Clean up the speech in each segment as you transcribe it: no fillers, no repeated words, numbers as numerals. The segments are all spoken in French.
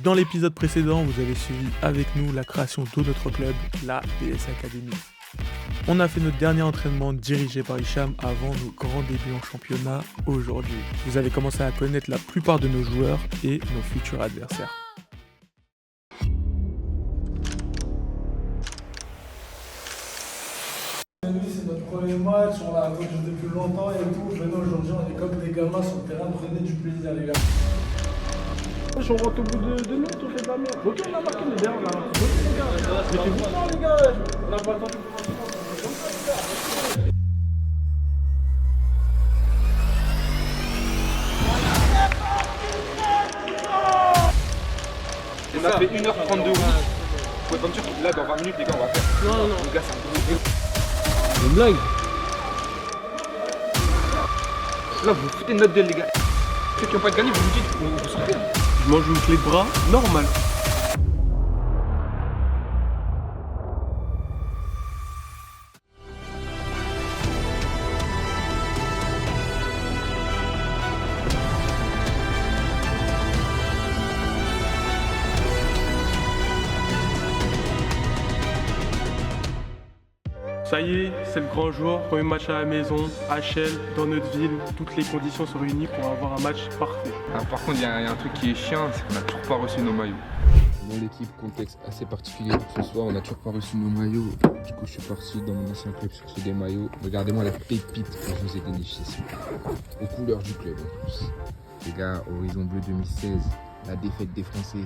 Dans l'épisode précédent, vous avez suivi avec nous la création de notre club, la BS Academy. On a fait notre dernier entraînement dirigé par Hicham avant nos grands débuts en championnat aujourd'hui. Vous avez commencé à connaître la plupart de nos joueurs et nos futurs adversaires. C'est notre premier match, on l'a attendu depuis longtemps et tout. Maintenant aujourd'hui on est comme des gamins sur le terrain, prenez du plaisir les gars. On rentre au bout de minutes, on fait de la merde. Ok, on a marqué, mais derrière on a marqué beaucoup les gars. Mettez-vous dedans les gars, on n'a pas attendu pour faire On a fait 1h32 au lit. Vous pouvez pas me dire que là dans 20 minutes les gars on va faire. Non. Les gars c'est un peu C'est une blague. Là vous foutez de notre gueule les gars. Ceux qui n'ont pas gagné vous vous dites vous sortez. Je mange une clé de bras, normal. Ça y est, c'est le grand jour, premier match à la maison, HL, dans notre ville, toutes les conditions sont réunies pour avoir un match parfait. Ah, par contre il y a un truc qui est chiant, c'est qu'on n'a toujours pas reçu nos maillots. Dans l'équipe, contexte assez particulier pour ce soir, on n'a toujours pas reçu nos maillots. Du coup, je suis parti dans mon ancien club chercher des maillots. Regardez-moi la pépite que je vous ai dénichée ici. Aux couleurs du club en plus. Les gars, Horizon Bleu 2016, la défaite des Français.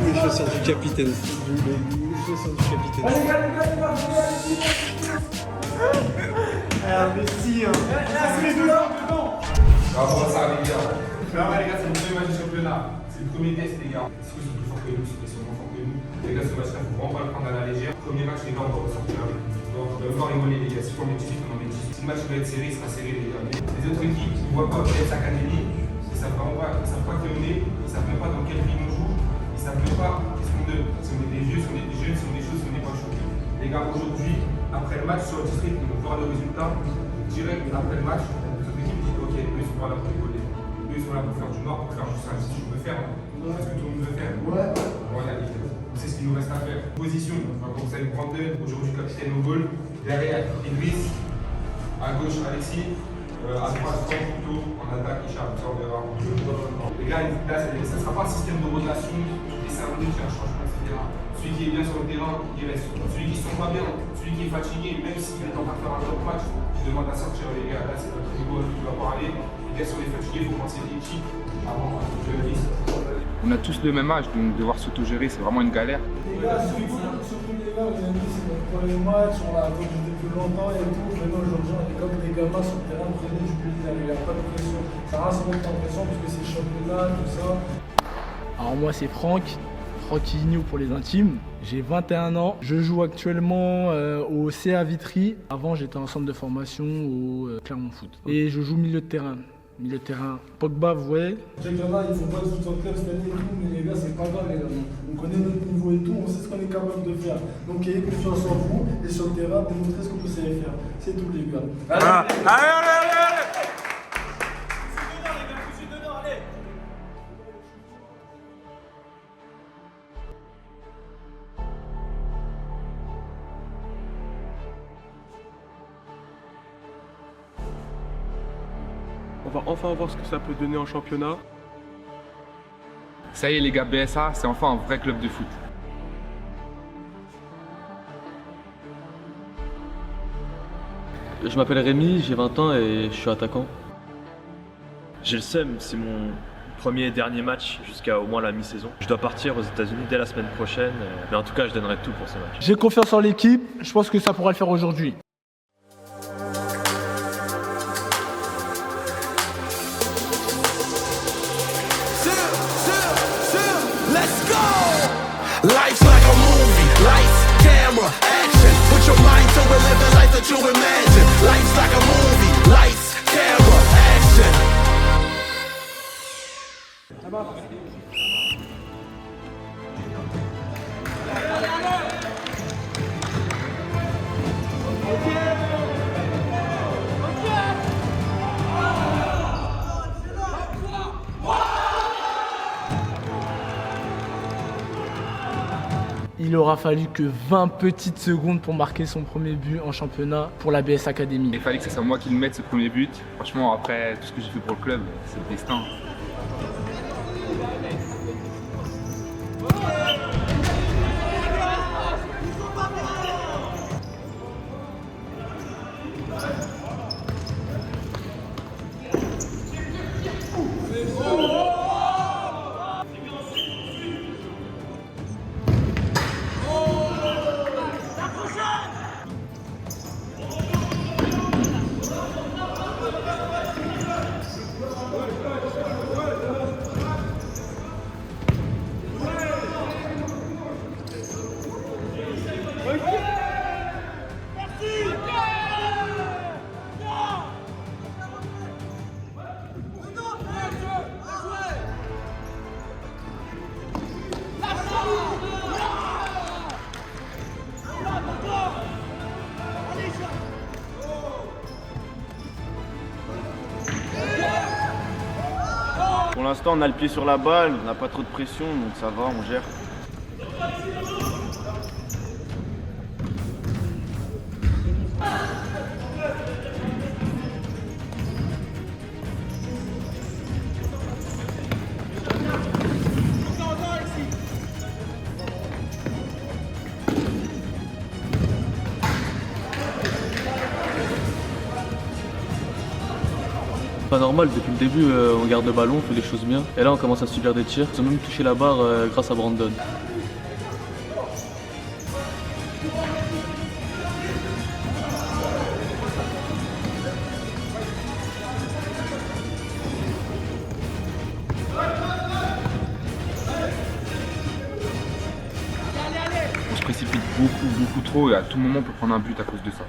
Les chaussures du capitaine. Les chaussures du capitaine. Allez les gars, ah merci hein. C'est dedans. Bravo ça les gars. Non les gars c'est le premier match du championnat. C'est le premier test les gars. Est-ce qu'ils sont plus forts que nous, ils sont moins forts que nous. Les gars ce match là faut vraiment pas le prendre à la légère. Premier match les gars on va ressortir avec nous. Donc on va encore rigoler les gars. Si on est 18 on en est 18. Si le match va être serré, il sera serré les gars. Les autres équipes qui ne voient pas BS Academy, ils savent vraiment pas, ils savent pas qui on est, ils savent même pas dans quelle ville on joue, ils savent même pas qu'est-ce qu'on est. Si on est des vieux, si on est des jeunes, si on est des choses, si on n'est pas choqués. Les gars aujourd'hui, après le match sur le district, on verra le résultat. Direct après le match, les autres équipes disent ok, eux ils sont pas là pour rigoler. Eux ils sont là pour faire du noir, pour faire juste un si je veux faire. C'est ce que tout le monde veut faire. Ouais. Voilà, c'est ce qu'il nous reste à faire. Position, on va commencer avec Brandon, aujourd'hui capitaine au goal. Derrière, Idriss. À gauche, Alexis. À droite, plutôt en attaque, Hicham. Ça on verra. Les gars, là, ça ne sera pas un système de rotation, des cerveaux qui a un changement, etc. Celui qui est bien sur le terrain, il reste. Celui qui ne sent pas bien, celui qui est fatigué, même s'il est en train de faire un top match, je demande à sortir les gars. Là, c'est notre niveau qui va parler. Les gars, sur les fatigués, il faut penser l'équipe avant de le risque. On a tous le même âge, donc devoir s'autogérer, c'est vraiment une galère. Les gars, surtout les gars, vous avez dit c'est notre premier match, on l'a attendu depuis longtemps et tout. Maintenant aujourd'hui on est comme des gamins sur le terrain, prenez du plaisir les gars, pas de pression. Ça reste se mettre en pression parce que c'est le championnat, tout ça. Alors moi c'est Franquinho pour les intimes, j'ai 21 ans, je joue actuellement au CA Vitry. Avant j'étais en centre de formation au Clermont Foot et je joue milieu de terrain. Pogba, vous voyez. Je sais qu'il y en a, il faut pas être sur le club cette année et tout, mais les gars c'est pas grave les gars. On connaît notre niveau et tout, on sait ce qu'on est capable de faire. Donc ayez confiance en vous et sur le terrain, démontrez ce que vous savez faire. C'est tout les gars. Allez. On va enfin voir ce que ça peut donner en championnat. Ça y est les gars, BSA, c'est enfin un vrai club de foot. Je m'appelle Rémi, j'ai 20 ans et je suis attaquant. J'ai le seum, c'est mon premier et dernier match jusqu'à au moins la mi-saison. Je dois partir aux États-Unis dès la semaine prochaine, mais en tout cas je donnerai tout pour ce match. J'ai confiance en l'équipe, je pense que ça pourra le faire aujourd'hui. Life's like a movie, lights, camera, action. Put your mind to it, live the life that you imagine. Life's like a movie, lights, camera, action. Il aura fallu que 20 petites secondes pour marquer son premier but en championnat pour la BS Academy. Il fallait que ça soit moi qui le mette ce premier but. Franchement, après tout ce que j'ai fait pour le club, c'est le destin. Pour l'instant, on a le pied sur la balle, on n'a pas trop de pression, donc ça va, on gère. Pas normal, depuis le début on garde le ballon, on fait les choses bien. Et là on commence à subir des tirs. Ils ont même touché la barre grâce à Brandon. On se précipite beaucoup trop et à tout moment on peut prendre un but à cause de ça.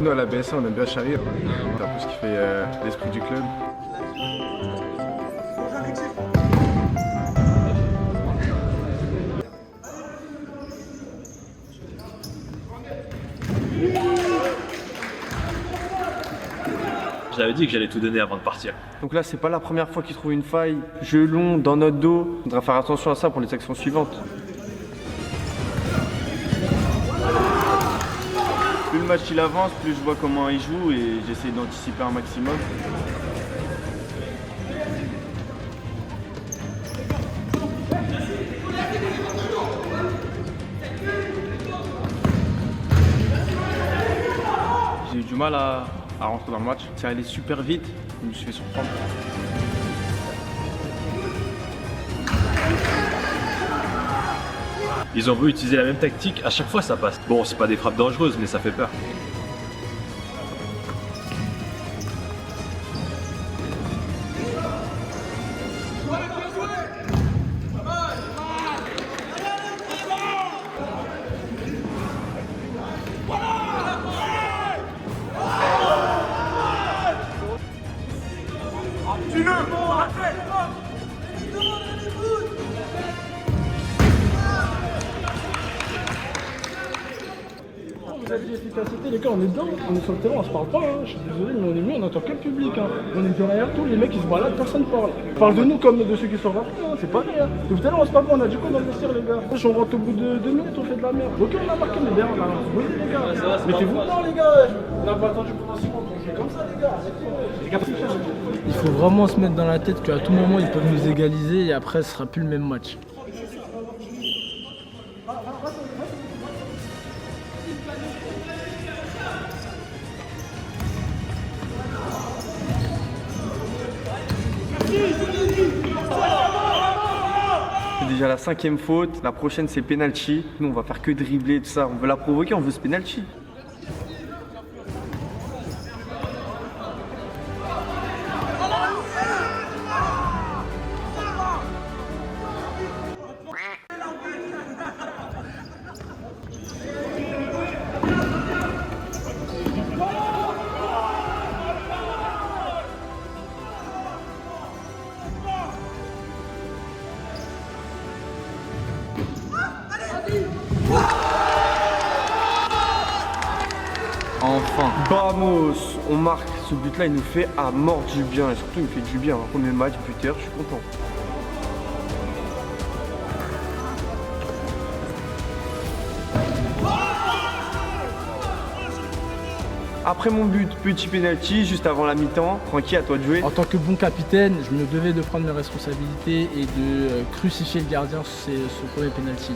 Nous à la BSA on aime bien charrier, c'est un peu ce qui fait l'esprit du club. Je l'avais dit que j'allais tout donner avant de partir. Donc là c'est pas la première fois qu'il trouve une faille, jeu long dans notre dos, on devrait faire attention à ça pour les actions suivantes. Plus le match il avance, plus je vois comment il joue et j'essaie d'anticiper un maximum. J'ai eu du mal à rentrer dans le match, c'est allé super vite, je me suis fait surprendre. Ils ont voulu utiliser la même tactique, à chaque fois ça passe. Bon, c'est pas des frappes dangereuses, mais ça fait peur. Vous avez dit efficacité, les gars, on est dedans, on est sur le terrain, on se parle pas, hein. Je suis désolé, mais on est mieux, on entend que le public, hein. On est derrière tout, les mecs ils se baladent, personne parle. On parle de nous comme de ceux qui sont rentrés, hein. C'est pareil, hein. Tout à l'heure on se parle pas, on a du quoi dans le vestiaire, les gars. On rentre au bout de 2 minutes, on fait de la merde. Ok, on a marqué, mais derrière, on a oui, les gars. Mettez-vous dedans, les gars. On n'a pas attendu pendant 6 mois pour jouer comme ça, les gars. Les gars, Il faut vraiment se mettre dans la tête qu'à tout moment ils peuvent nous égaliser et après ce sera plus le même match. C'est déjà la 5e faute, la prochaine c'est penalty. Nous on va faire que dribbler tout ça, on veut la provoquer, on veut ce penalty. Enfin, vamos, on marque. Ce but-là, il nous fait à mort du bien. Et surtout, il me fait du bien. Premier match, buteur, je suis content. Après mon but, petit penalty, juste avant la mi-temps. Francky, à toi de jouer. En tant que bon capitaine, je me devais de prendre mes responsabilités et de crucifier le gardien sur ce premier penalty.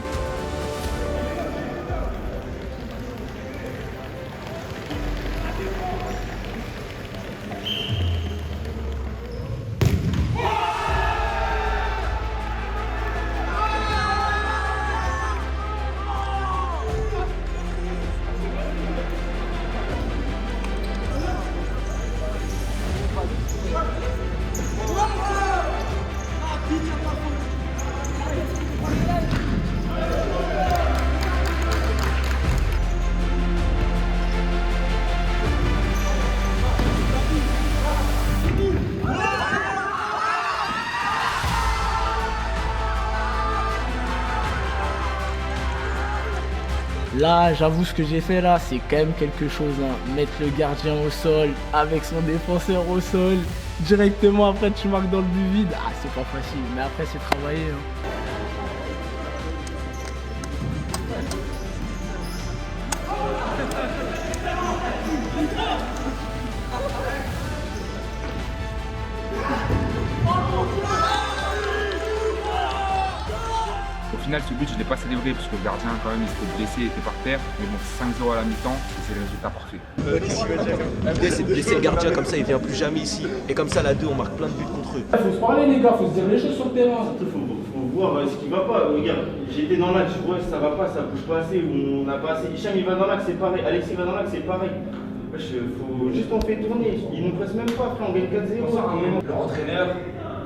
Là, j'avoue, ce que j'ai fait là, c'est quand même quelque chose. Hein. Mettre le gardien au sol, avec son défenseur au sol, directement après tu marques dans le but vide. Ah, c'est pas facile, mais après c'est travaillé. Hein. Au final, ce but, je ne l'ai pas célébré parce que le gardien, quand même, il s'était blessé, il était par terre. Mais bon, 5-0 à la mi-temps, c'est le résultat parfait. L'idée, c'est de blesser le gardien, comme ça, il ne vient plus jamais ici. Et comme ça, la 2, on marque plein de buts contre eux. Il faut se parler, les gars, il faut se dire les choses sur le terrain. Il faut voir ce qui va pas. Regarde, j'étais dans l'axe, je vois ça va pas, ça bouge pas assez, on n'a pas assez. Hicham, il va dans l'axe, c'est pareil. Alexis va dans l'axe, c'est pareil. Faut juste on fait tourner. Il nous presse même pas, frère, on gagne 4-0. Leur entraîneur,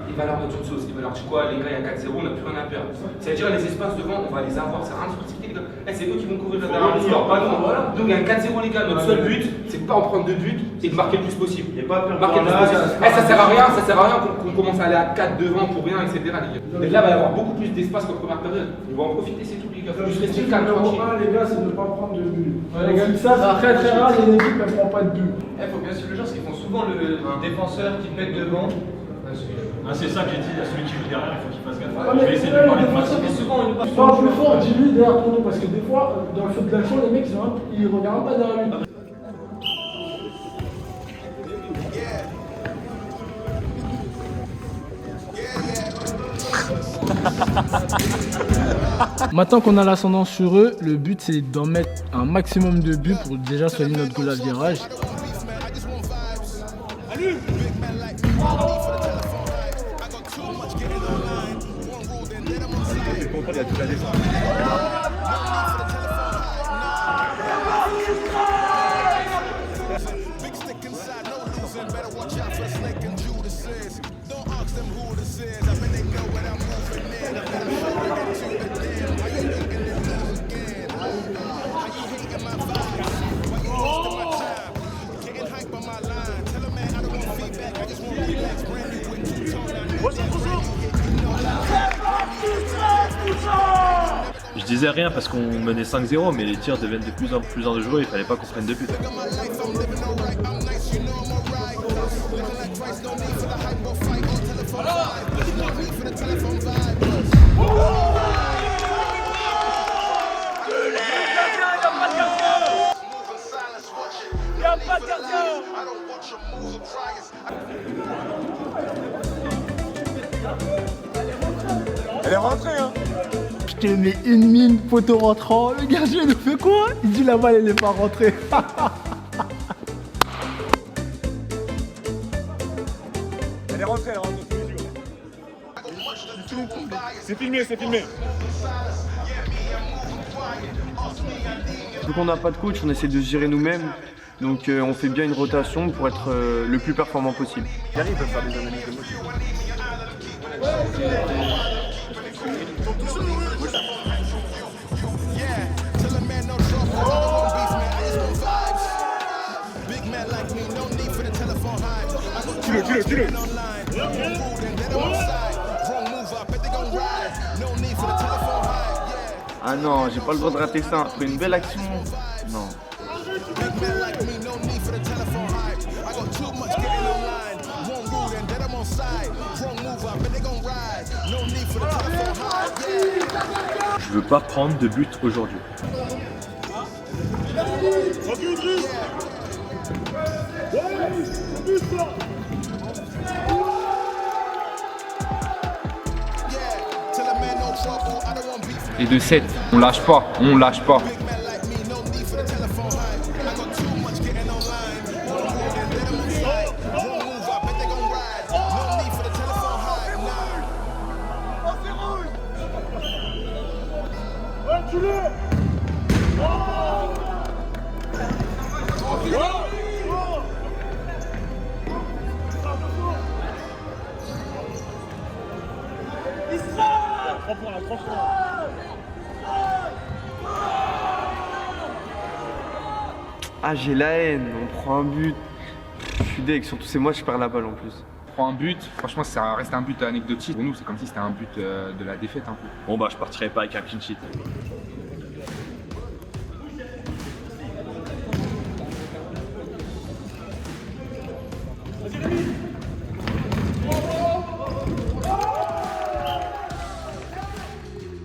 il va leur mettre une sauce. Il va leur dire quoi, les gars, il y a 4-0, on n'a plus rien à perdre. C'est-à-dire les espaces devant, on va les avoir. C'est rien de sportivité, les gars. C'est eux qui vont couvrir la dernière histoire, pas nous. Voilà. Donc il y a un 4-0, les gars. Notre seul but, c'est de pas en prendre 2 buts et de marquer le plus possible. Marquer le plus possible. Ça sert à rien qu'on commence à aller à 4 devant pour rien, etc. Les gars. Mais là, il va y avoir beaucoup plus d'espace qu'en première période. On va en profiter, c'est tout, les gars. Faut juste rester calme, tranquille. Les gars, c'est de ne pas prendre de but. Les gars, ça, c'est très très rare, les équipes ne prennent pas de but. Il faut bien suivre le genre, parce qu'ils font souvent le défenseur qui pète devant. C'est ça que j'ai dit à celui qui joue derrière, il faut qu'il fasse gaffe. Ah, mais essayer de parler de souvent, il parle plus fort, dis-lui derrière ton dos, parce que des fois, dans le feu de l'action, les mecs, ils regardent pas derrière lui. Maintenant qu'on a l'ascendant sur eux, le but c'est d'en mettre un maximum de buts pour déjà soigner notre goal à virage. Je disais rien parce qu'on menait 5-0, mais les tirs deviennent de plus en plus dangereux, il fallait pas qu'on prenne de but. Elle est rentrée, hein. Je te mets une mine, poteau rentrant. Le gardien nous fait quoi? Il dit la balle elle est pas rentrée. Elle est rentrée, C'est filmé, c'est filmé. Donc on n'a pas de coach, on essaie de se gérer nous-mêmes. Donc on fait bien une rotation pour être le plus performant possible. Ils peuvent faire des analyses de motion. Tue-le. Ah non, j'ai pas le droit de rater ça. Après une belle action. Non. Je veux pas prendre de but aujourd'hui. Et de 7, on lâche pas, on lâche pas. Ah, j'ai la haine, on prend un but. Je suis deg, surtout c'est moi, je perds la balle en plus. On prend un but, franchement ça reste un but anecdotique. Pour nous c'est comme si c'était un but de la défaite un peu. Bon bah je partirai pas avec un clean sheet.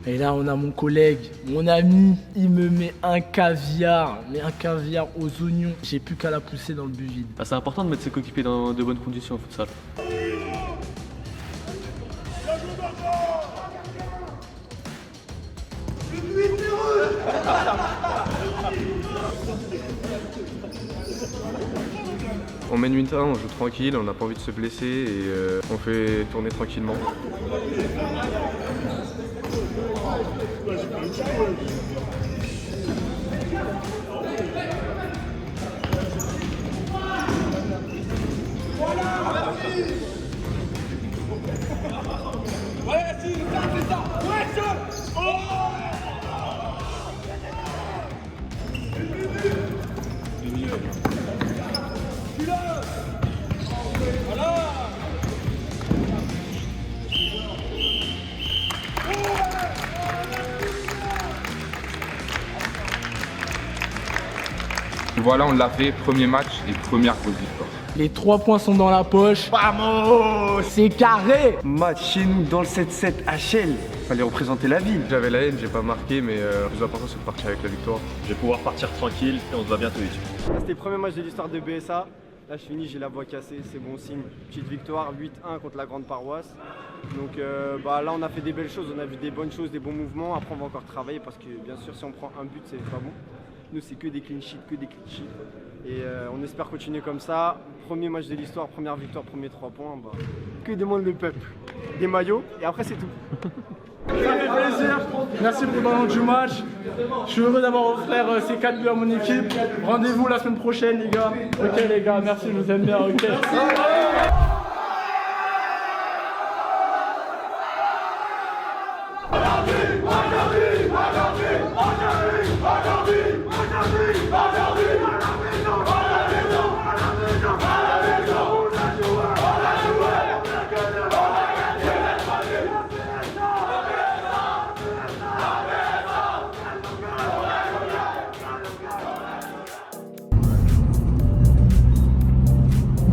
Et là, on a mon collègue, mon ami, il me met un caviar, aux oignons. J'ai plus qu'à la pousser dans le but vide. Ah, c'est important de mettre ses coéquipiers dans de bonnes conditions au futsal. On mène une terrain, on joue tranquille, on n'a pas envie de se blesser et on fait tourner tranquillement. Voilà, on l'a fait, premier match et première grosse victoire. Les 3 points sont dans la poche. Vamos! C'est carré! Match chez nous dans le 7-7 HL. Fallait représenter la ville. J'avais la haine, j'ai pas marqué, mais le plus important c'est de partir avec la victoire. Je vais pouvoir partir tranquille et on se voit bientôt ici. C'était le premier match de l'histoire de BSA. Là je finis, j'ai la voix cassée, c'est bon signe. Petite victoire, 8-1 contre la grande paroisse. Donc là on a fait des belles choses, on a vu des bonnes choses, des bons mouvements. Après on va encore travailler parce que bien sûr si on prend un but c'est pas bon. Nous c'est que des clean sheets, Et on espère continuer comme ça. Premier match de l'histoire, première victoire, premier 3 points. Que demande le peuple? Des maillots et après c'est tout. Ça fait plaisir, merci pour le du match. Je suis heureux d'avoir offert ces 4 buts à mon équipe. Rendez-vous la semaine prochaine les gars. Ok les gars, merci, je vous aime bien, ok.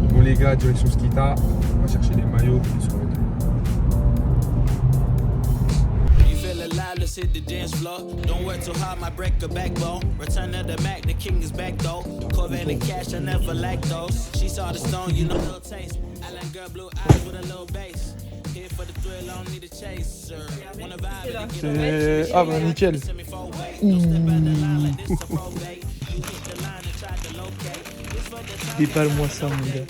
Bon les gars, direction Skita, on va chercher les maillots et sur le Let's hit the dance floor. Don't work too hard, might break a backbone. Return of the Mac, the king is back though. Corvette and cash, I never like those. She saw the stone, you know, little taste. Island girl, blue eyes with a little bass. Here for the thrill, I don't need a chaser. Wanna vibe, Ah bah nickel. Déballe-moi ça mon gars.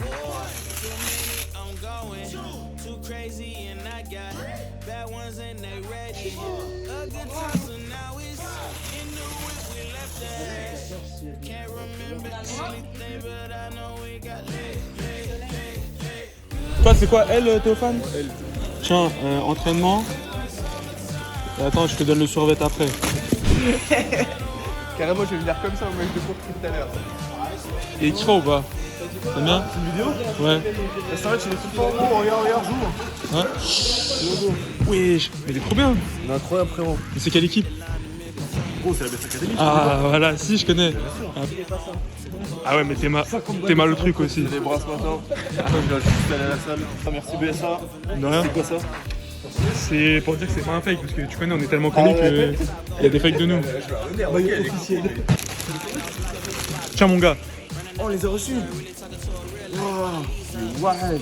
Toi c'est quoi elle Théophane? Elle. Tiens, entraînement. Et attends, je te donne le survêt après. Carrément je vais venir comme ça au match de cours tout à l'heure. Et tu crois ou pas? T'aimes bien? C'est une vidéo? Ouais. C'est vrai, tu l'es tout le temps en haut, regarde, joue. Ouais. Oui, mais il est trop bien. Il est incroyable frérot. Mais c'est quelle équipe? Gros, c'est la BS Academy. Ah voilà, si je connais. Ah ouais, mais t'es mal au truc aussi. Les bras ce matin. Je dois juste aller à la salle. Ah, merci BSA. De rien. C'est quoi ça? C'est pour dire que c'est pas un fake, parce que tu connais, on est tellement connus qu'il y a des fakes de nous. Tiens mon gars. Oh, on les a reçus. Wow, c'est wild.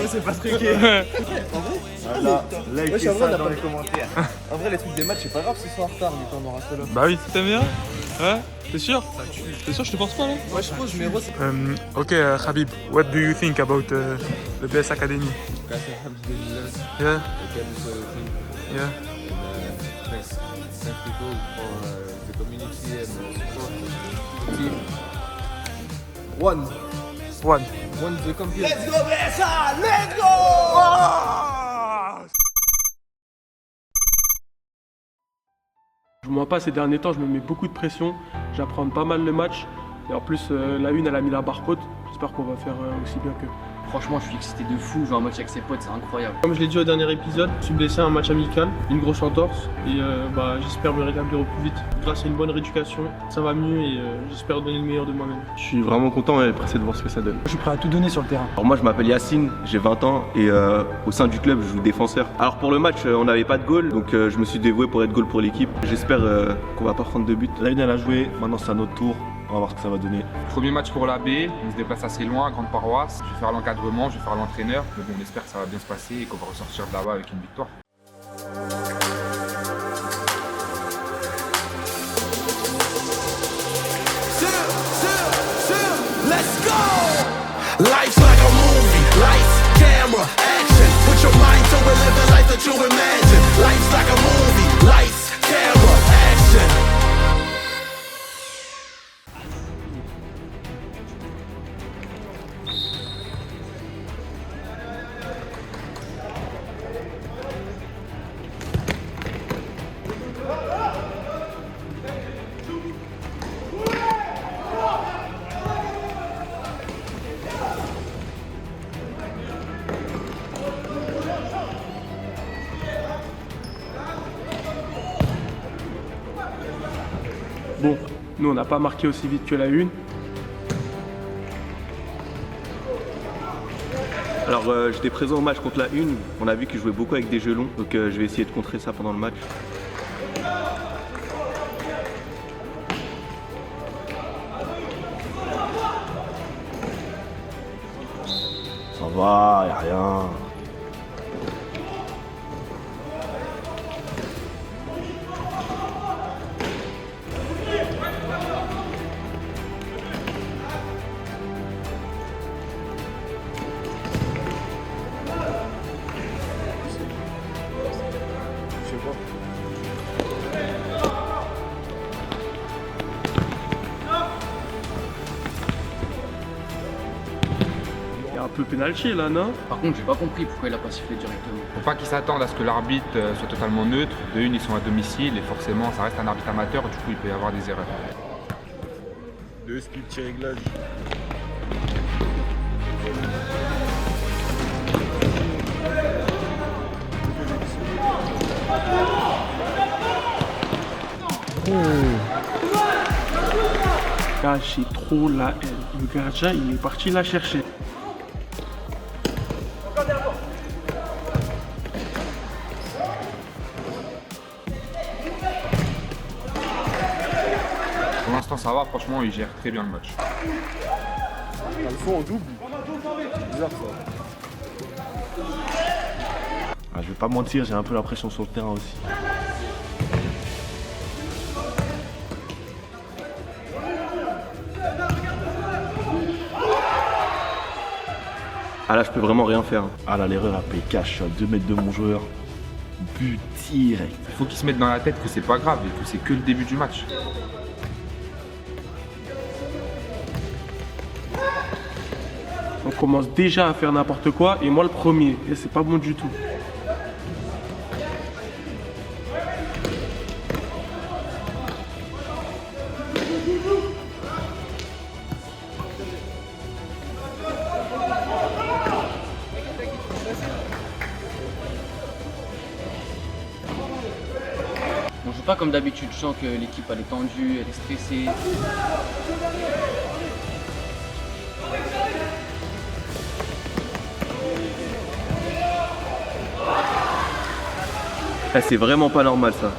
C'est pas streaké. Là, écoutez ça dans les commentaires. En vrai, les trucs des matchs, c'est pas grave s'ils sont en retard, mais quand on aura cela. Bah oui, t'aimes bien? Ouais, t'es sûr? T'es sûr, je te pense pas là? Moi, je pose, mais Rose. Ok, Habib, what do you think about the BS Academy? Yeah. Yeah. Thanks people for the community and support the team. One the company. Let's go, BSA! Let's go! Je vois pas ces derniers temps, je me mets beaucoup de pression. J'apprends pas mal le match. Et en plus, la une, elle a mis la barre haute. J'espère qu'on va faire aussi bien qu'eux. Franchement, je suis excité de fou. Jouer un match avec ses potes, c'est incroyable. Comme je l'ai dit au dernier épisode, je suis blessé à un match amical, une grosse entorse. Et j'espère me rétablir au plus vite. Grâce à une bonne rééducation, ça va mieux et j'espère donner le meilleur de moi-même. Je suis vraiment content et pressé de voir ce que ça donne. Je suis prêt à tout donner sur le terrain. Alors moi je m'appelle Yacine, j'ai 20 ans et au sein du club je joue défenseur. Alors pour le match on n'avait pas de goal donc je me suis dévoué pour être goal pour l'équipe. J'espère qu'on va pas prendre de but. La une elle a joué, maintenant c'est à notre tour. On va voir ce que ça va donner. Premier match pour la B, on se déplace assez loin, grande paroisse. Je vais faire l'encadrement, je vais faire l'entraîneur. Mais bon, on espère que ça va bien se passer et qu'on va ressortir de là-bas avec une victoire. Let's go! Life's like a movie, lights, camera, action. Put your mind to it, live the life that you imagine. Life's like a movie, lights, camera, action. Bon, nous on n'a pas marqué aussi vite que la une. Alors j'étais présent au match contre la une, on a vu qu'ils jouaient beaucoup avec des jeux longs donc je vais essayer de contrer ça pendant le match. Ça va, y'a rien. Il y a un peu penalty là, non? Par contre, j'ai pas compris pourquoi il a pas sifflé directement. Faut pas qu'ils s'attendent à ce que l'arbitre soit totalement neutre. De une, ils sont à domicile et forcément, ça reste un arbitre amateur. Du coup, il peut y avoir des erreurs. Deux petits réglages. Là, j'ai trop la haine. Le gardien, il est parti la chercher. Pour l'instant, ça va. Franchement, ils gèrent très bien le match. Ils le font en double. C'est bizarre ça. Ah, je vais pas mentir, j'ai un peu la pression sur le terrain aussi. Ah là je peux vraiment rien faire. Ah là l'erreur a payé cash, je suis à 2 mètres de mon joueur. But direct. Il faut qu'ils se mettent dans la tête que c'est pas grave et que c'est que le début du match. On commence déjà à faire n'importe quoi et moi le premier. Et c'est pas bon du tout. pas comme d'habitude, je sens que l'équipe elle est tendue, elle est stressée. Ah, c'est vraiment pas normal ça.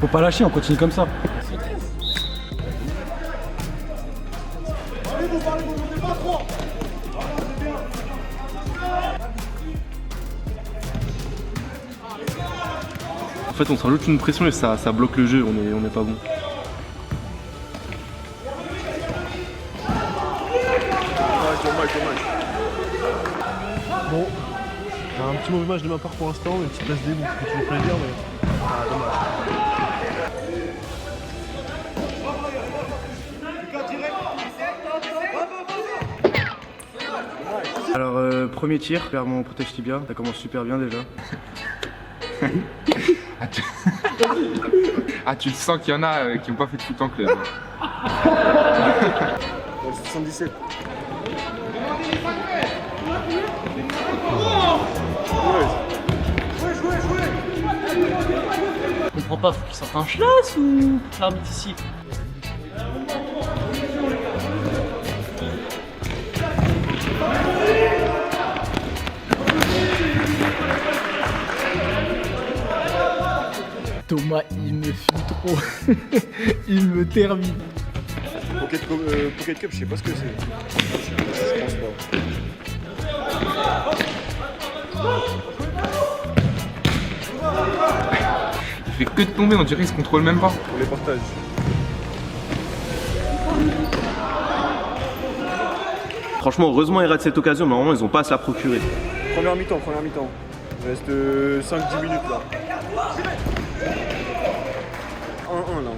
Faut pas lâcher, on continue comme ça. En fait, on se rajoute une pression et ça bloque le jeu, on est pas bon. Dommage. Bon, un petit mauvais match de ma part pour l'instant, une petite place D, donc ça fait toujours plaisir, mais dommage. Alors, premier tir vers mon protège tibia, ça commence super bien déjà. Ah, tu le sens qu'il y en a qui n'ont pas fait de foot en club. 77. Je comprends pas, faut qu'il sorte un chlasse ou l'arbitre ici? Thomas, il me fuit trop. Il me termine. Pocket Cup, je sais pas ce que c'est. Je pense pas. Il fait que de tomber, on dirait qu'il se contrôle même pas. On les partage. Franchement, heureusement ils ratent cette occasion, mais normalement ils ont pas à se la procurer. Première mi-temps. Il reste 5-10 minutes là. 1-1 là.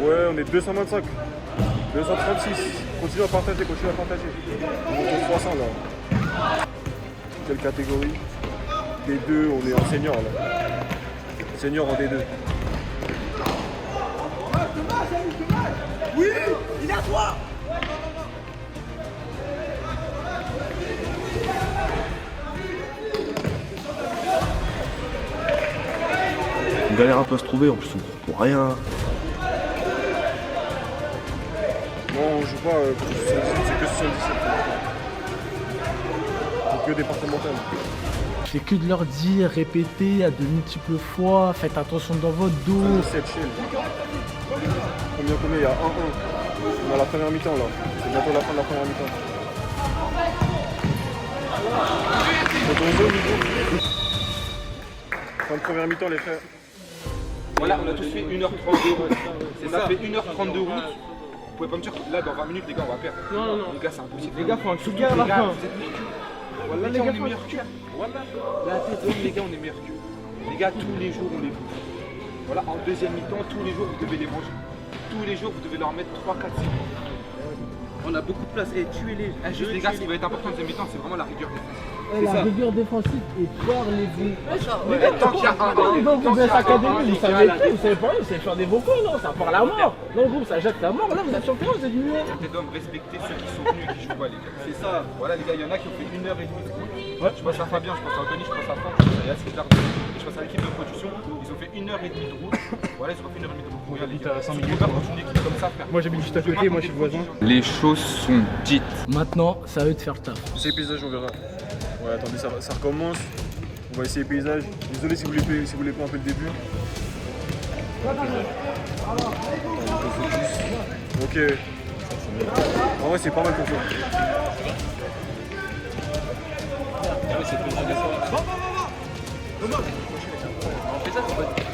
Ouais, on est 225. 236. Continue à partager. On monte aux 300 là. Quelle catégorie? D2, on est en senior là. Senior en D2. Oui, il est à toi. On galère un peu à se trouver, en plus on court pour rien. Non, on joue pas pour 77, c'est que 77. C'est que départemental. Je fais que de leur dire, répéter à de multiples fois, faites attention dans votre dos. 7 chaînes. Combien il y a 1-1. On a la première mi-temps là. C'est bientôt la fin de la première mi-temps. Fin de première mi-temps les frères. Voilà, on a tous fait 1h32 route. C'est ça, fait 1h32 route. Vous pouvez pas me dire que là dans 20 minutes les gars on va perdre. Non. Les gars c'est impossible. Les gars, faut un coup de guerre à la fin. Vous êtes meilleurs que. Voilà, les gars, on est meilleurs que. Voilà. La tête haute, les gars, on est meilleurs que. Les gars, tous les jours on les pousse. Voilà, en deuxième mi-temps, tous les jours vous devez les manger. Tous les jours vous devez leur mettre 3, 4, 6. On a beaucoup de place et tuez-les. Juste les gars, ce qui va être important en deuxième mi-temps, c'est vraiment la rigueur défensive. La rigueur défensive et parlez-vous. Tant qu'il y a un Vous êtes académie, vous savez parler, vous savez faire des vocaux, non? Ça parle à mort. Non, groupe, ça jette la mort. Là, vous êtes sur le terrain, vous êtes muets. Tentez d'hommes, respectez ceux qui sont venus et qui jouent pas, les gars. C'est ça. Voilà, les gars, il y en a qui ont fait 1h30 de route. Ouais. Je pense à Fabien, je pense à Anthony, je pense à Franck, je pense à Yassine Dardo, je pense à l'équipe de production. Ils ont fait 1h30 de route. Voilà, ils ont fait 1h30 de route. Regarde, les gars, 100 minutes dans une équipe comme ça, frère. Moi, j'habite juste à côté, moi, je suis le voisin. Les choses sont dites. Maintenant, c'est à eux de faire le taf. C'est paysage, on verra. Ouais, attendez, ça recommence. On va essayer paysage. Désolé si vous voulez pas un peu le début. Ok. En vrai, c'est pas mal pour ça.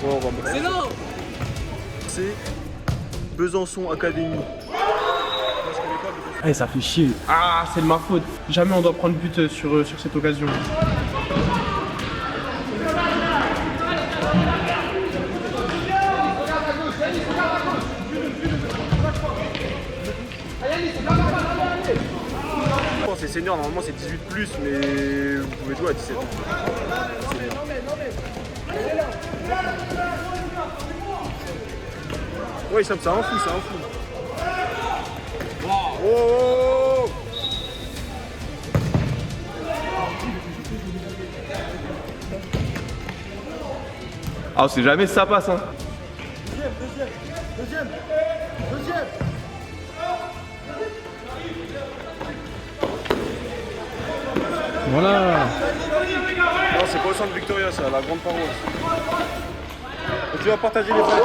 Ouais, on va mettre. C'est Besançon Académie. Eh, ça fait chier. Ah, c'est de ma faute. Jamais on doit prendre but sur cette occasion. c'est senior, normalement c'est 18+, mais vous pouvez jouer à 17 ans. Ouais, ça en fout, ça en fout. Oh! Ah, on sait jamais si ça passe, hein. Deuxième. Voilà. Non, c'est pas au centre Victoria, c'est à la grande paroisse. Donc, tu vas partager les balles.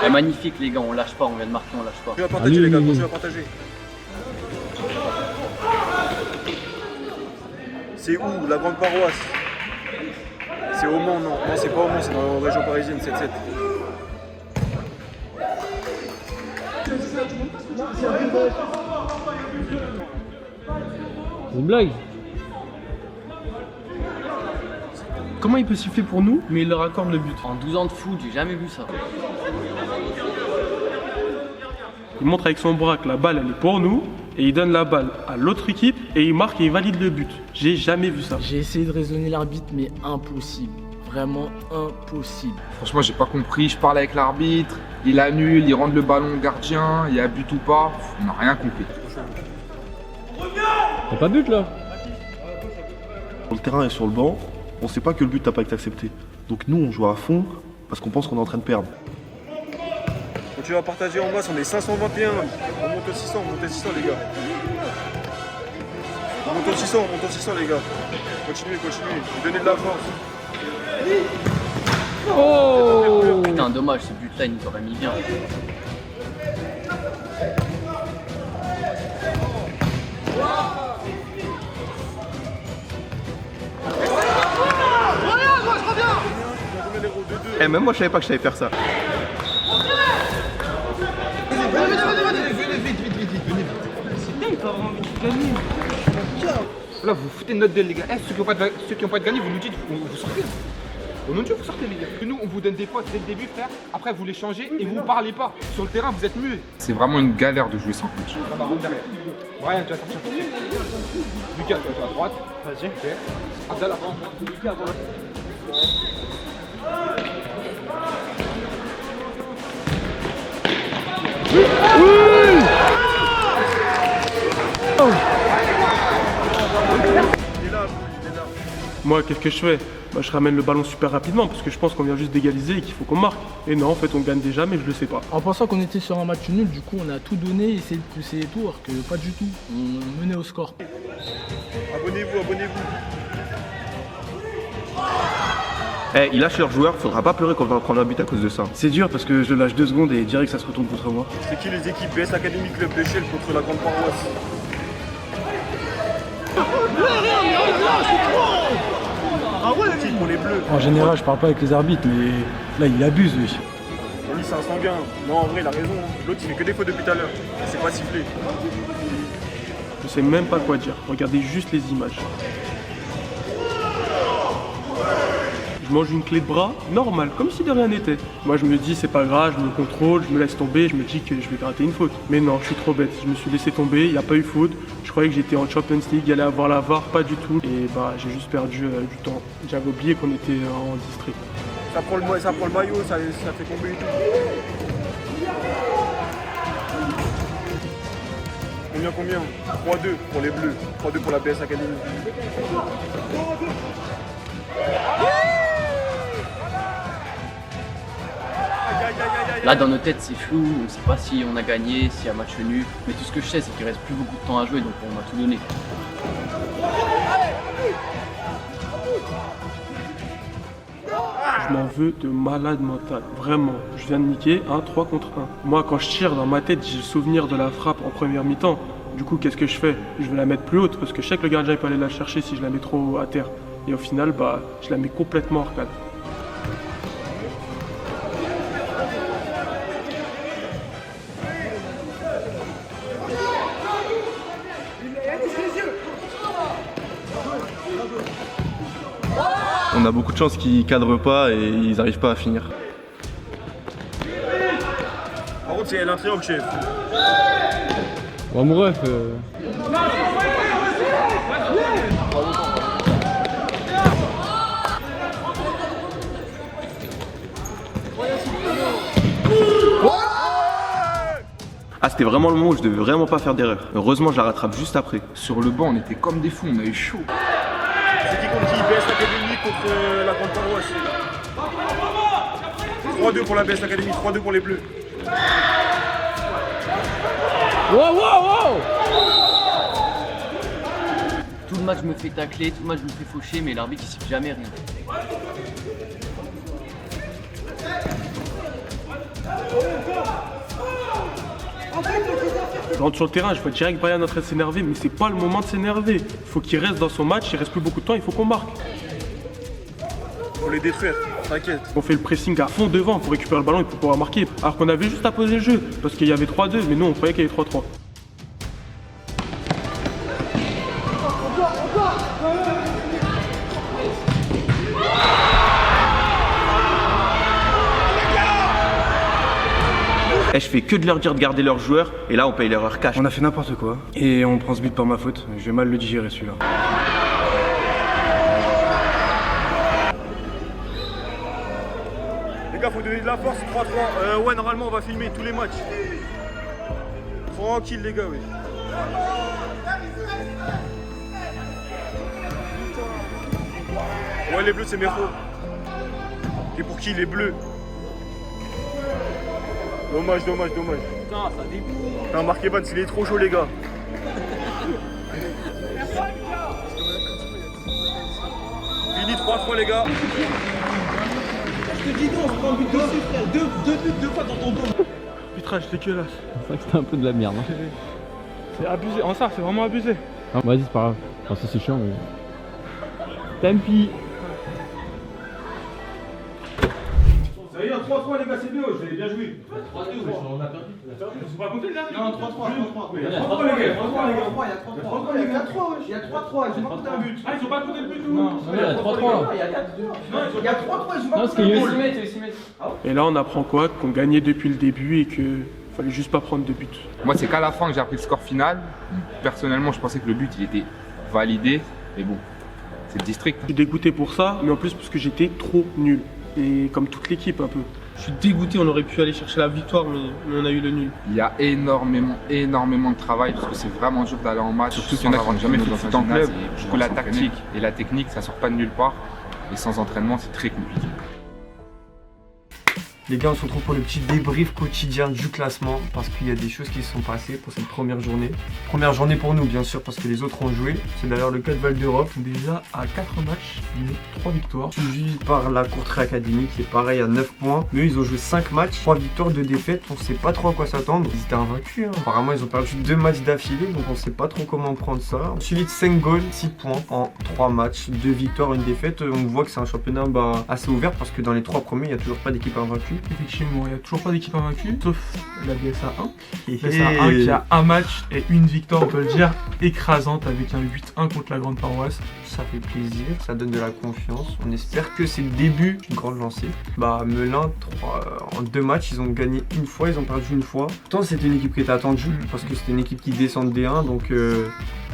Eh, magnifique les gars, on lâche pas, on vient de marquer, on lâche pas. Tu vas partager les gars, tu vas partager. C'est où la grande paroisse? C'est au Mans, non? Non, c'est pas au Mans, c'est dans la région parisienne, 7-7. C'est une blague. Comment il peut siffler pour nous, mais il leur accorde le but? En 12 ans de foot, j'ai jamais vu ça. Il montre avec son bras que la balle elle est pour nous, et il donne la balle à l'autre équipe, et il marque et il valide le but. J'ai jamais vu ça. J'ai essayé de raisonner l'arbitre, mais impossible. Vraiment impossible. Franchement, j'ai pas compris. Je parle avec l'arbitre, il annule, il rend le ballon au gardien, il y a but ou pas. On n'a rien compris. Y'a pas but là? Sur le terrain et sur le banc, on sait pas que le but n'a pas été accepté. Donc nous, on joue à fond parce qu'on pense qu'on est en train de perdre. Donc tu vas partager en masse, on est 521. On monte au 600, on monte au 600 les gars. On monte au 600, les gars. Continuez. Donnez de la force. Oh putain, dommage, ce but-là, il nous aurait mis bien. Eh, même moi je savais pas que je savais faire ça. Là, vous foutez de notre gueule, les gars. Ceux qui n'ont pas de gagné, vous nous dites, vous sortez. Au nom de Dieu, vous sortez, les gars. Nous, on vous donne des postes dès le début, frère. Après, vous les changez et vous ne parlez pas. Sur le terrain, vous êtes muets. C'est vraiment une galère de jouer sans coach. Ça va, rentre derrière. Brian, tu vas sortir. Lucas, tu vas à droite. Vas-y. Ok. Abdallah, Lucas à droite. Moi, qu'est-ce que je fais? Bah, je ramène le ballon super rapidement parce que je pense qu'on vient juste d'égaliser et qu'il faut qu'on marque. Et non, en fait, on gagne déjà, mais je le sais pas. En pensant qu'on était sur un match nul, du coup, on a tout donné, essayé de pousser et tout, alors que pas du tout. On menait au score. Abonnez-vous. Eh, ils lâchent leurs joueurs, faudra pas pleurer quand on va prendre un but à cause de ça. C'est dur parce que je le lâche 2 secondes et direct ça se retourne contre moi. C'est qui les équipes BS Academy Club de Chelles contre la grande paroisse? Ah ouais, pour les bleus. En général, je parle pas avec les arbitres, mais là, il abuse, lui. Oli, c'est un sanguin. Non, en vrai, il a raison. L'autre, il fait que des fautes depuis tout à l'heure. C'est pas sifflé. Je sais même pas quoi dire. Regardez juste les images. Je mange une clé de bras, normal, comme si de rien n'était. Moi je me dis c'est pas grave, je me contrôle, je me laisse tomber, je me dis que je vais gratter une faute. Mais non, je suis trop bête, je me suis laissé tomber, il n'y a pas eu faute. Je croyais que j'étais en Champions League, il allait avoir la VAR, pas du tout. Et bah j'ai juste perdu du temps. J'avais oublié qu'on était en district. Ça prend le maillot, ça fait tomber et tout. Combien 3-2 pour les bleus, 3-2 pour la BS Academy. Là, dans nos têtes, c'est flou. On ne sait pas si on a gagné, s'il y a match nul. Mais tout ce que je sais, c'est qu'il reste plus beaucoup de temps à jouer, donc on va tout donner. Je m'en veux de malade mental, vraiment. Je viens de niquer un 3 contre 1. Moi, quand je tire dans ma tête, j'ai le souvenir de la frappe en première mi-temps. Du coup, qu'est-ce que je fais? Je vais la mettre plus haute parce que je sais que le gardien peut aller la chercher si je la mets trop à terre. Et au final, bah, je la mets complètement hors cadre. On a beaucoup de chance qu'ils cadrent pas et ils n'arrivent pas à finir. Par contre, contre, c'est un triangle, chef. Ouais, mon ref. Ah, c'était vraiment le moment où je devais vraiment pas faire d'erreur. Heureusement, je la rattrape juste après. Sur le banc, on était comme des fous, on a eu chaud. C'est qui contre qui? BS Academy contre la grande paroisse. 3-2 pour la BS Academy, 3-2 pour les bleus. Wow, wow, wow! Tout le match je me fais tacler, tout le match je me fais faucher, mais l'arbitre il siffle jamais rien. Je rentre sur le terrain, je vois direct Brian en train de s'énerver, mais c'est pas le moment de s'énerver. Il faut qu'il reste dans son match, il reste plus beaucoup de temps, il faut qu'on marque. Faut les détruire, t'inquiète. On fait le pressing à fond devant pour récupérer le ballon et pour pouvoir marquer. Alors qu'on avait juste à poser le jeu, parce qu'il y avait 3-2, mais nous on croyait qu'il y avait 3-3. Et je fais que de leur dire de garder leurs joueurs, et là on paye l'erreur cash. On a fait n'importe quoi, et on prend ce but par ma faute. Je vais mal le digérer celui-là. Les gars, faut donner de la force, 3-3. Ouais, normalement on va filmer tous les matchs. Tranquille les gars, oui. Ouais, les bleus c'est mes faux. Et pour qui les bleus? Dommage. Putain, ça débute. Putain, Marc Evans, il est trop chaud, les gars. Fini 3-3, les gars. Je te dis non, on se prend un but dessus, frère. Deux fois dans ton dos. Arbitrage dégueulasse. C'est vrai que c'était un peu de la merde. Hein. C'est abusé. En ça, c'est vraiment abusé. Ah, vas-y, c'est pas grave. Enfin, ça, c'est chiant, mais. Tempi. Ça y est, 3-3 les gars, c'est bien, vous avez bien joué. 3-2, on a perdu. On s'est pas compté là? Non, 3-3. Il y a 3-3 les gars, 3-3 les gars. Il y a 4-3, il y a 3-3, ils ont pas compté un but. Ah, ils ont pas compté le but ou? Non, il y a 3-3. Il y a 3-3, ils ont pas compté. Non, parce qu'il y a eu 6 mètres. Et là on apprend quoi? Qu'on gagnait depuis le début et que fallait juste pas prendre de but. Moi, c'est qu'à la fin que j'ai appris le score final. Personnellement, je pensais que le but, il était validé. Mais bon, c'est le district. Je suis dégoûté pour ça, mais en plus parce que j'étais trop nul. Et comme toute l'équipe un peu. Je suis dégoûté, on aurait pu aller chercher la victoire, mais on a eu le nul. Il y a énormément de travail parce que c'est vraiment dur d'aller en match. Surtout qu'il y en a qui n'ont jamais fait de foot en club. Du coup, la tactique et la technique, ça sort pas de nulle part. Et sans entraînement, c'est très compliqué. Les gars, on se retrouve pour le petit débrief quotidien du classement parce qu'il y a des choses qui se sont passées pour cette première journée. Première journée pour nous, bien sûr, parce que les autres ont joué. C'est d'ailleurs le cas de Val d'Europe. Déjà à 4 matchs, mais 3 victoires. Suivi par la Courtrai Academy qui est pareil à 9 points. Mais eux, ils ont joué 5 matchs, 3 victoires, 2 défaites. On sait pas trop à quoi s'attendre. Ils étaient invaincus. Hein. Apparemment, ils ont perdu 2 matchs d'affilée, donc on sait pas trop comment prendre ça. Suivi de 5 goals, 6 points en 3 matchs, 2 victoires, 1 défaite. On voit que c'est un championnat assez ouvert parce que dans les 3 premiers, il n'y a toujours pas d'équipe invaincue. Effectivement, il n'y a toujours pas d'équipe invaincue, sauf la BSA 1. BSA 1 qui a un match et une victoire, on peut le dire, écrasante avec un 8-1 contre la grande paroisse. Ça fait plaisir, ça donne de la confiance. On espère que c'est le début d'une grande lancée. Melun, en 2 matchs, ils ont gagné une fois, ils ont perdu une fois. Pourtant, c'était une équipe qui était attendue parce que c'était une équipe qui descend de D1, donc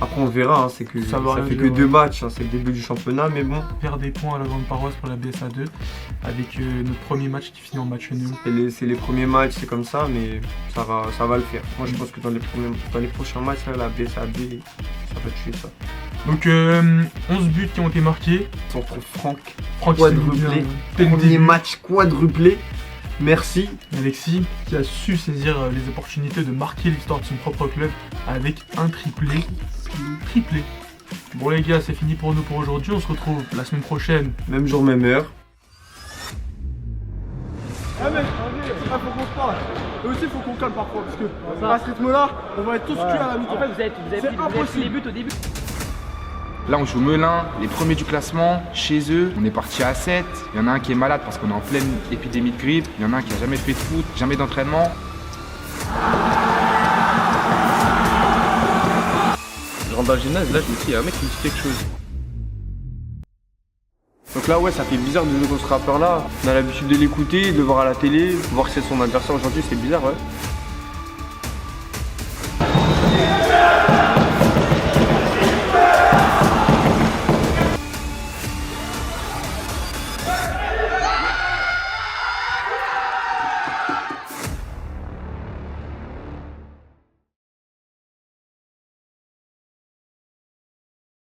après on verra. Hein, c'est que ça fait que 2 matchs, hein, c'est le début du championnat, mais bon. On perd des points à la grande paroisse pour la BSA 2 avec notre premier match qui finit en match nul. C'est les premiers matchs, c'est comme ça, mais ça va le faire. Moi, je pense que dans les prochains matchs, là, la BSA 2, ça va tuer ça. Donc 11 buts qui ont été marqués. On retrouve Franck quadruplé. Premier match quadruplé. Merci. Alexis qui a su saisir les opportunités de marquer l'histoire de son propre club avec un triplé. Bon les gars, c'est fini pour nous pour aujourd'hui. On se retrouve la semaine prochaine. Même jour, même heure. Ah mec, faut qu'on se parle. Et aussi, faut qu'on calme parfois parce que à ce rythme-là, on va être tous cuits à la mi-temps. En fait, vous avez pris les buts au début. Là, on joue Melun, les premiers du classement, chez eux. On est parti à 7. Il y en a un qui est malade parce qu'on est en pleine épidémie de grippe. Il y en a un qui a jamais fait de foot, jamais d'entraînement. Je rentre dans le gymnase, là, je me dis, il y a un mec qui me dit quelque chose. Donc là, ouais, ça fait bizarre de jouer contre ce rappeur-là. On a l'habitude de l'écouter, de le voir à la télé, voir que c'est son adversaire aujourd'hui, c'est bizarre, ouais.